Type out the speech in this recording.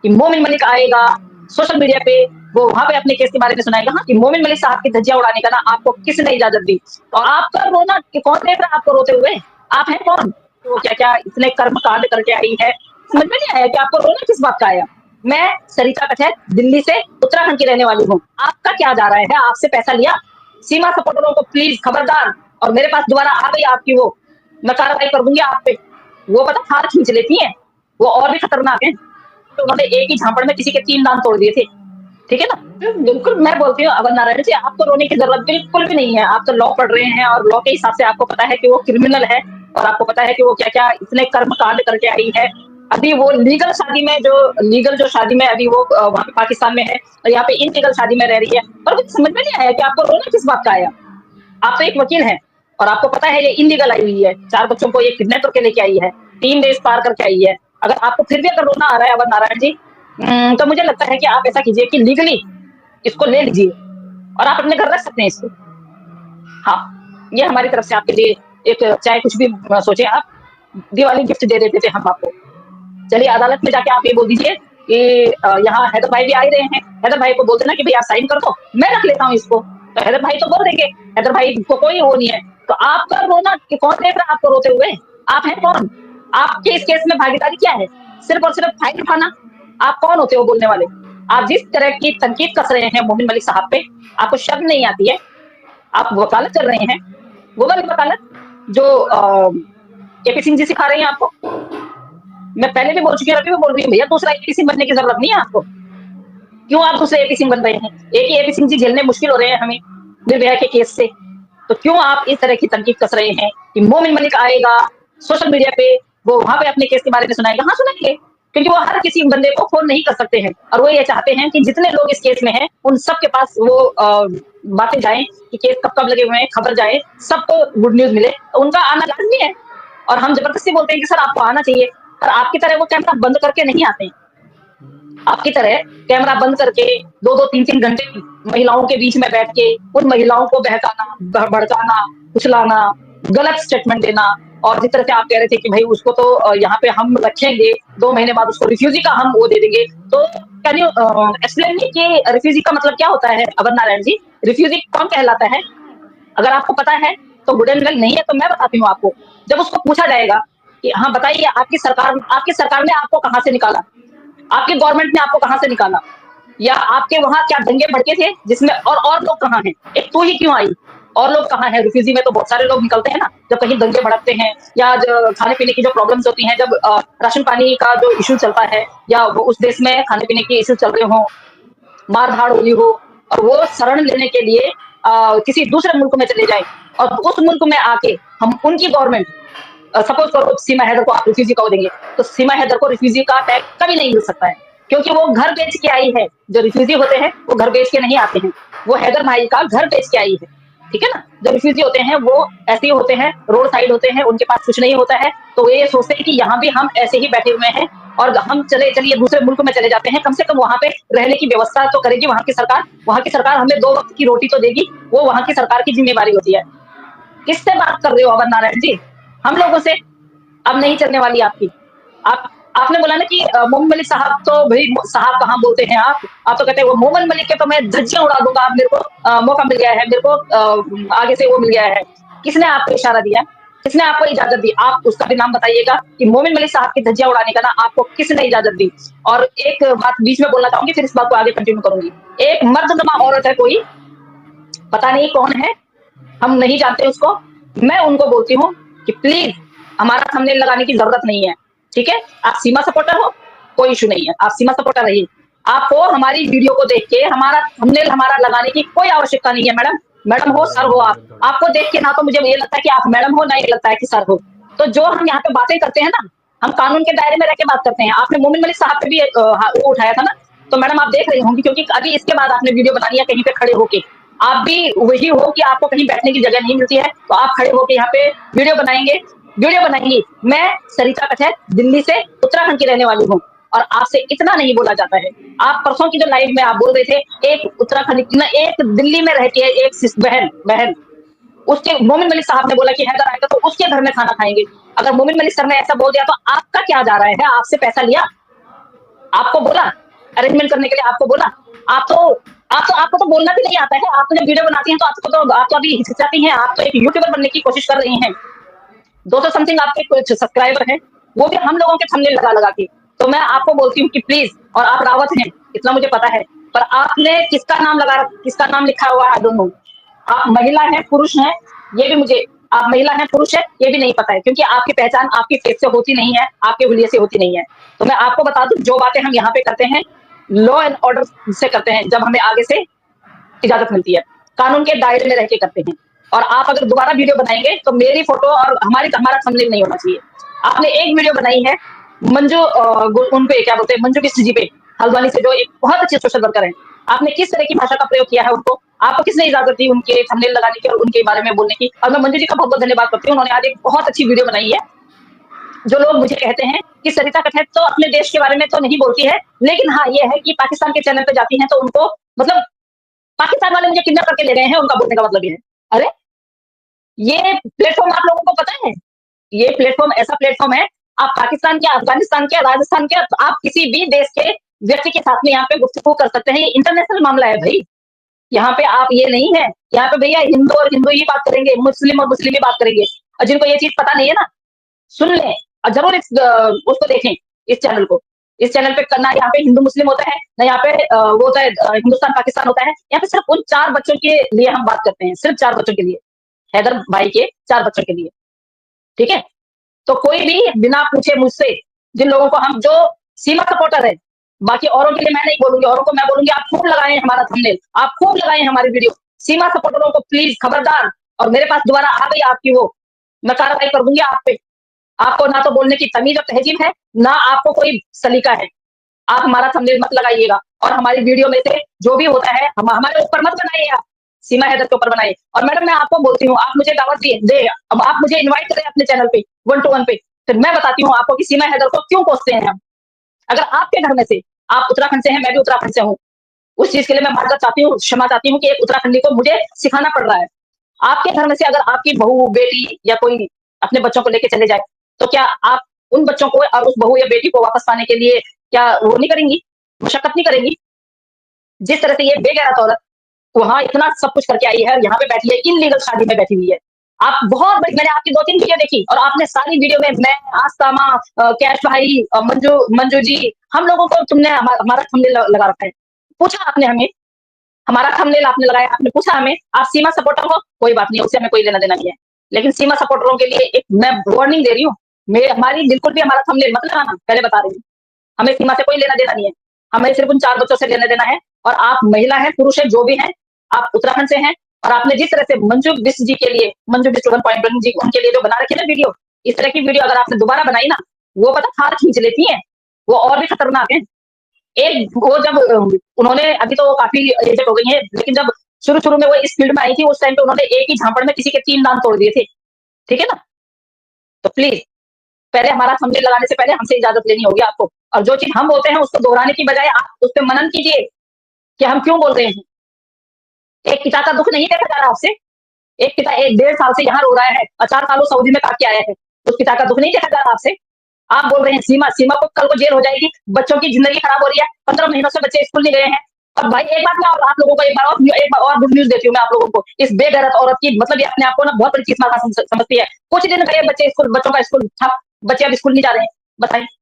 कि मोमिन मलिक आएगा सोशल मीडिया पे, वो वहां पे अपने केस के बारे में सुनाएगा। हाँ, कि मोमिन मलिक साहब की धज्जियां उड़ाने का ना आपको किसने इजाजत दी? और आपका रोना कि कौन देख रहा है आपको रोते हुए? आप हैं कौन? वो क्या क्या इतने कर्म कांड करके आई है, समझ में नहीं आया कि आपको रोना किस बात का आया? मैं सरिता कचैत दिल्ली से उत्तराखंड की रहने वाली हूँ। आपका क्या जा रहा है? आपसे पैसा लिया? सीमा सपोर्टरों को प्लीज खबरदार, और मेरे पास दोबारा आ गई आपकी वो, मैं कार्रवाई कर दूंगी आप पे। वो पता हाथ खींच लेती हैं, वो और भी खतरनाक है। तो उन्होंने एक ही झापड़ में किसी के 3 दांत तोड़ दिए थे, ठीक है ना? तो बिल्कुल मैं बोलती हूँ अवर नारायण जी, आपको रोने की जरूरत बिल्कुल भी नहीं है। आप तो लॉ पढ़ रहे हैं और लॉ के हिसाब से आपको पता है कि वो क्रिमिनल है, और आपको पता है कि वो क्या क्या इतने कर्म कांड करके आई है। अभी वो लीगल शादी में जो शादी में अभी वो वहां पे पाकिस्तान में है, और यहाँ पे इनलीगल शादी में रह रही है। और मुझे समझ में नहीं आया कि आपको रोना किस बात का आया? आप तो एक वकील हैं, और आपको पता है ये इनलीगल आई हुई है, 4 बच्चों को ये किडनैप करके लेके आई है, 3 देश पार करके आई है। अगर आपको फिर भी अगर रोना आ रहा है अवर नारायण जी, तो मुझे लगता है कि आप ऐसा कीजिए कि लीगली इसको ले लीजिए, और आप अपने घर रख सकते हैं इसको। हाँ, ये हमारी तरफ से आपके लिए एक, चाहे कुछ भी सोचे आप, दिवाली गिफ्ट दे देते थे हम आपको। चलिए अदालत में जाके आप ये बोल दीजिए कि यहाँ हैदर भाई भी आ ही रहे हैं, हैदर भाई को बोल देना कि भैया साइन कर दो, मैं रख लेता हूँ इसको। तो हैदर भाई तो बोल देंगे, हैदर भाई को कोई वो नहीं है। तो आपका रोना कि कौन देख रहा है आपको रोते हुए? आप हैं कौन? आपके इस केस में भागीदारी क्या है? सिर्फ और सिर्फ फाइल उठाना? आप कौन होते हो बोलने वाले? आप जिस तरह की तनकीद कस रहे हैं मोमिन मलिक साहब पे, आपको शर्म नहीं आती है? आप वकालत कर रहे हैं, वो वाली वकालत जो केपी सिंह जी सिखा रहे हैं आपको। मैं पहले भी बोल चुकी हूँ, अभी भी बोल रही हूँ, भैया दूसरा एपी सिंह बनने की जरूरत नहीं है आपको। क्यों आप दूसरे एपी सिंह बन रहे हैं? एक ही एपी सिंह जी झेलने मुश्किल हो रहे हैं हमें निर्भया के केस से। तो क्यों आप इस तरह की तनकीद कस रहे हैं कि मोमिन मलिक आएगा सोशल मीडिया पे, वो वहां पे अपने केस के बारे में सुनाएगा? हाँ, सुनाएंगे, क्योंकि वो हर किसी बंदे को फोन नहीं कर सकते हैं, और वो ये चाहते हैं कि जितने लोग इस केस में हैं उन सब के पास वो बातें जाए कि केस कब कब लगे हुए हैं, खबर जाए, सबको गुड न्यूज मिले। तो उनका आना लाजमी है, और हम जबरदस्ती बोलते हैं कि सर आपको आना चाहिए। पर आपकी तरह वो कैमरा बंद करके नहीं आते हैं। आपकी तरह कैमरा बंद करके 2-2, 3-3 घंटे महिलाओं के बीच में बैठ के उन महिलाओं को बहकाना, भड़काना, कुचलाना, गलत स्टेटमेंट देना। और जिस तरह से आप कह रहे थे कि भाई उसको तो यहाँ पे हम रखेंगे, 2 महीने बाद उसको रिफ्यूजी का हम वो दे देंगे। तो कैन यू एक्सप्लेन मी कि रिफ्यूजी का मतलब क्या होता है अवर नारायण जी? रिफ्यूजी कौन कहलाता है? अगर आपको पता है तो गुड एंड वेल, नहीं है तो मैं बताती हूँ आपको। जब उसको पूछा जाएगा कि हाँ बताइए आपकी सरकार ने आपको कहाँ से निकाला, आपकी गवर्नमेंट ने आपको कहाँ से निकाला, या आपके वहां क्या दंगे भड़के थे जिसमें, और लोग कहाँ हैं? एक तू ही क्यों आई? और लोग कहाँ हैं? रिफ्यूजी में तो बहुत सारे लोग निकलते हैं ना, जब कहीं दंगे भड़कते हैं, या जो खाने पीने की जो प्रॉब्लम्स होती हैं, जब राशन पानी का जो इशू चलता है, या वो उस देश में खाने पीने की इशू चल रहे हो, मार धाड़ हुई हो, और वो शरण लेने के लिए किसी दूसरे मुल्क में चले जाए, और उस मुल्क में आके हम उनकी गवर्नमेंट, सपोज करो सीमा हैदर को आप रिफ्यूजी कहो देंगे, तो सीमा हैदर को रिफ्यूजी का टैग कभी नहीं मिल सकता है, क्योंकि वो घर बेच के आई है। जो रिफ्यूजी होते हैं वो घर बेच के नहीं आते हैं, वो हैदर भाई का घर बेच के आई है, ठीक है ना? जो रिफ्यूजी होते हैं वो ऐसे ही होते हैं, रोड साइड होते हैं, उनके पास कुछ नहीं होता है, तो वो ये सोचते हैं कि यहाँ भी हम ऐसे ही बैठे हुए हैं, और हम चलिए दूसरे मुल्क में चले जाते हैं, कम से कम वहां पे रहने की व्यवस्था तो करेगी वहां की सरकार हमें 2 वक्त की रोटी तो देगी, वो वहां की सरकार की जिम्मेवारी होती है। किससे बात कर रहे हो अवर नारायण जी? हम लोगों से अब नहीं चलने वाली आपकी। आपने बोला ना कि मोमिन मलिक साहब, तो भाई साहब कहाँ बोलते हैं आप तो कहते हैं वो मोमिन मलिक के तो मैं धज्जियां उड़ा दूंगा, अब मेरे को मौका मिल गया है, मेरे को आगे से वो मिल गया है। किसने आपको इशारा दिया? किसने आपको इजाजत दी? आप उसका भी नाम बताइएगा कि मोमिन मलिक साहब की धज्जियां उड़ाने का ना आपको किसने इजाजत दी? और एक बात बीच में बोलना चाहूंगी, फिर इस बात को आगे कंटिन्यू करूंगी। एक मर्दनमा औरत है कोई, पता नहीं कौन है, हम नहीं जानते उसको, मैं उनको बोलती हूँ कि प्लीज हमारा थंबनेल लगाने की जरूरत नहीं है, ठीक है? आप सीमा सपोर्टर हो, कोई इशू नहीं है, आप सीमा सपोर्टर रहिए। आपको हमारी वीडियो को देख के हमारा थंबनेल हमारा लगाने की कोई आवश्यकता नहीं है। मैडम हो, सर हो, आपको देख के ना तो मुझे ये लगता है कि आप मैडम हो, ना ये लगता है कि सर हो। तो जो हम यहाँ पे बातें करते हैं ना, हम कानून के दायरे में रह के बात करते हैं। आपने मोमिन मलिक साहब पे भी वो उठाया था ना, तो मैडम आप देख रही होंगी, क्योंकि अभी इसके बाद आपने वीडियो बनानी है कहीं पे खड़े होके। आप भी वही हो कि आपको कहीं बैठने की जगह नहीं मिलती है, तो आप खड़े होके यहाँ पे वीडियो बनाएंगे। मैं सरिता कचैत दिल्ली से उत्तराखंड की रहने वाली हूँ, और आपसे इतना नहीं बोला जाता है। आप परसों की जो लाइव में आप बोल रहे थे, एक उत्तराखंड की ना, एक दिल्ली में रहती है एक बहन, उसके मोमिन मलिक साहब ने बोला कि हैदर आएगा तो उसके घर में खाना खाएंगे। अगर मोमिन मलिक सर ने ऐसा बोल दिया तो आपका क्या जा रहा है? आपसे पैसा लिया? आपको बोला अरेंजमेंट करने के लिए, आपको बोला? आप तो आपको तो बोलना भी नहीं आता है। आप तो जब वीडियो बनाती हैं तो आप तो अभी हिचकिचाती हैं। आप तो एक यूट्यूबर बनने की कोशिश कर रही हैं। 200 समथिंग आपके कुछ सब्सक्राइबर हैं, वो भी हम लोगों के थंबनेल लगा के। तो मैं आपको बोलती हूँ कि प्लीज, और आप रावत हैं, इतना मुझे पता है, पर आपने किसका नाम लिखा हुआ है, आई डोंट नो। आप महिला हैं, पुरुष हैं, ये भी मुझे, आप महिला हैं, पुरुष हैं, ये भी नहीं पता है, क्योंकि आपकी पहचान आपकी फेस से होती नहीं है, आपके हुलिये से होती नहीं है। तो मैं आपको बता दूं, जो बातें हम यहाँ पे करते हैं, लॉ एंड ऑर्डर से करते हैं, जब हमें आगे से इजाजत मिलती है, कानून के दायरे में रह के करते हैं। और आप अगर दोबारा वीडियो बनाएंगे तो मेरी फोटो और हमारा थंबनेल नहीं होना चाहिए। आपने एक वीडियो बनाई है मंजू उन पे क्या बोलते हैं, मंजू बिष्ट जी पे, हल्द्वानी से, जो एक बहुत अच्छे सोशल वर्कर हैं। आपने किस तरह की भाषा का प्रयोग किया है उनको, आपको किसने इजाजत दी उनके थंबनेल लगाने की और उनके बारे में बोलने की? और मैं मंजू जी का बहुत बहुत धन्यवाद करती हूँ, उन्होंने आज एक बहुत अच्छी वीडियो बनाई है। जो लोग मुझे कहते हैं कि सरिता कटहत तो अपने देश के बारे में तो नहीं बोलती है, लेकिन हाँ ये है कि पाकिस्तान के चैनल पे जाती है तो उनको, मतलब पाकिस्तान वाले मुझे किडनैप करके ले गए हैं, उनका बोलने का मतलब ये है। अरे ये प्लेटफॉर्म आप लोगों को पता है? ये प्लेटफॉर्म ऐसा प्लेटफॉर्म है, आप पाकिस्तान के, अफगानिस्तान के, राजस्थान के, आप किसी भी देश के व्यक्ति के साथ में यहाँ पे गुफ्तगू कर सकते हैं। ये इंटरनेशनल मामला है भाई। यहाँ पे आप ये नहीं है, यहाँ पे भैया हिंदू और हिंदू ही बात करेंगे, मुस्लिम और मुस्लिम ही बात करेंगे। और जिनको ये चीज पता नहीं है ना, सुन लें और जरूर उसको देखें, इस चैनल को। इस चैनल पे करना, यहाँ पे हिंदू मुस्लिम होता है ना, यहाँ पे वो होता है हिंदुस्तान पाकिस्तान होता है। यहाँ पे सिर्फ उन 4 बच्चों के लिए हम बात करते हैं, सिर्फ 4 बच्चों के लिए, हैदर भाई के 4 बच्चों के लिए, ठीक है? तो कोई भी बिना पूछे मुझसे, जिन लोगों को हम, जो सीमा सपोर्टर है, बाकी औरों के लिए मैं नहीं बोलूंगी, औरों को मैं बोलूंगी आप खूब लगाएं हमारा थंबनेल, आप खूब लगाएं हमारी वीडियो। सीमा सपोर्टरों को प्लीज खबरदार, और मेरे पास दोबारा आ गई आपकी वो, मैं कार्रवाई कर दूंगी आप पे। आपको ना तो बोलने की तमीज और तहजीब है, ना आपको कोई सलीका है। आप हमारा थंबनेल मत लगाइएगा, और हमारी वीडियो में से जो भी होता है हमारे ऊपर मत बनाइए आप, सीमा हैदर के ऊपर बनाइए। और मैडम मैं आपको बोलती हूँ, आप मुझे दावत दे, अब आप मुझे इन्वाइट करें अपने चैनल पे 1 to 1 पे, फिर मैं बताती हूँ आपको कि सीमा हैदर को क्यों कोसते हैं हम। अगर आपके घर में से, आप उत्तराखंड से हैं, मैं भी उत्तराखंड से हूँ, उस चीज के लिए मैं माजरत चाहती हूँ, क्षमा चाहती हूँ कि एक उत्तराखंडी को मुझे सिखाना पड़ रहा है। आपके घर में से अगर आपकी बहू, बेटी या कोई अपने बच्चों को लेके चले जाए, तो क्या आप उन बच्चों को और उस बहू या बेटी को वापस पाने के लिए क्या वो नहीं करेंगी, मशक्कत नहीं करेंगी? जिस तरह से ये बेगैरत औरत वहां इतना सब कुछ करके आई है, यहाँ पे बैठी है, इनलीगल शादी में बैठी हुई है। आप बहुत बड़ी, मैंने आपकी 2-3 वीडियो देखी, और आपने सारी वीडियो में मैं, आस्तामा, कैश भाई, मंजू मंजू जी, हम लोगों को तुमने हमारा थंबनेल लगा रखा है। पूछा आपने हमें, हमारा थंबनेल आपने लगाया, आपने पूछा हमें आप सीमा सपोर्टर हो, कोई बात नहीं, उससे हमें कोई लेना देना नहीं है। लेकिन सीमा सपोर्टरों के लिए एक मैं वार्निंग दे रही हूँ, हमारी बिल्कुल भी हमारा थंबनेल मत लगाना, पहले बता रही हूँ। हमें सीमा से कोई लेना देना नहीं है, हमें सिर्फ उन 4 बच्चों से लेना देना है। और आप महिला हैं, पुरुष है, जो भी हैं, आप उत्तराखंड से हैं, और आपने जिस तरह से मंजू बिष्ट जी के लिए, मंजू बिष्ट 1.1 जी उनके लिए जो बना रखी है ना वीडियो, इस तरह की वीडियो अगर आपने दोबारा बनाई ना, वो पता थार खींच लेती है, वो और भी खतरनाक है। एक वो जब उन्होंने, अभी तो वो काफी एजेड हो गई है, लेकिन जब शुरू-शुरू में वो इस फील्ड में आई थी, उस टाइम पे उन्होंने एक ही झापड़ में किसी के 3 दांत तोड़ दिए थे, ठीक है ना? तो प्लीज, पहले हमारा थंबनेल लगाने से पहले हमसे इजाजत लेनी होगी आपको, और जो चीज हम बोलते हैं उसको दोहराने की बजाय आप उस पे मनन कीजिए कि हम क्यों बोल रहे हैं। एक पिता का दुख नहीं देखा जा रहा आपसे? एक पिता 1 डेढ़ साल से यहाँ रो रहा है और 4 सालों सऊदी में काट के आया है, उस पिता का दुख नहीं देखा जा रहा आपसे? आप बोल रहे हैं सीमा, सीमा को कल को जेल हो जाएगी, बच्चों की जिंदगी खराब हो रही है, 15 महीनों से बच्चे स्कूल नहीं गए हैं। और भाई एक बात मैं आप लोगों को एक बार और गुड न्यूज देती हूँ मैं आप लोगों को, इस बेगैरत औरत की, मतलब ये अपने आप को ना बहुत बड़ी चीज समझती है। कुछ दिन गए बच्चे स्कूल, बच्चों का स्कूल था, बच्चे अब स्कूल नहीं जा रहे हैं, बताइए।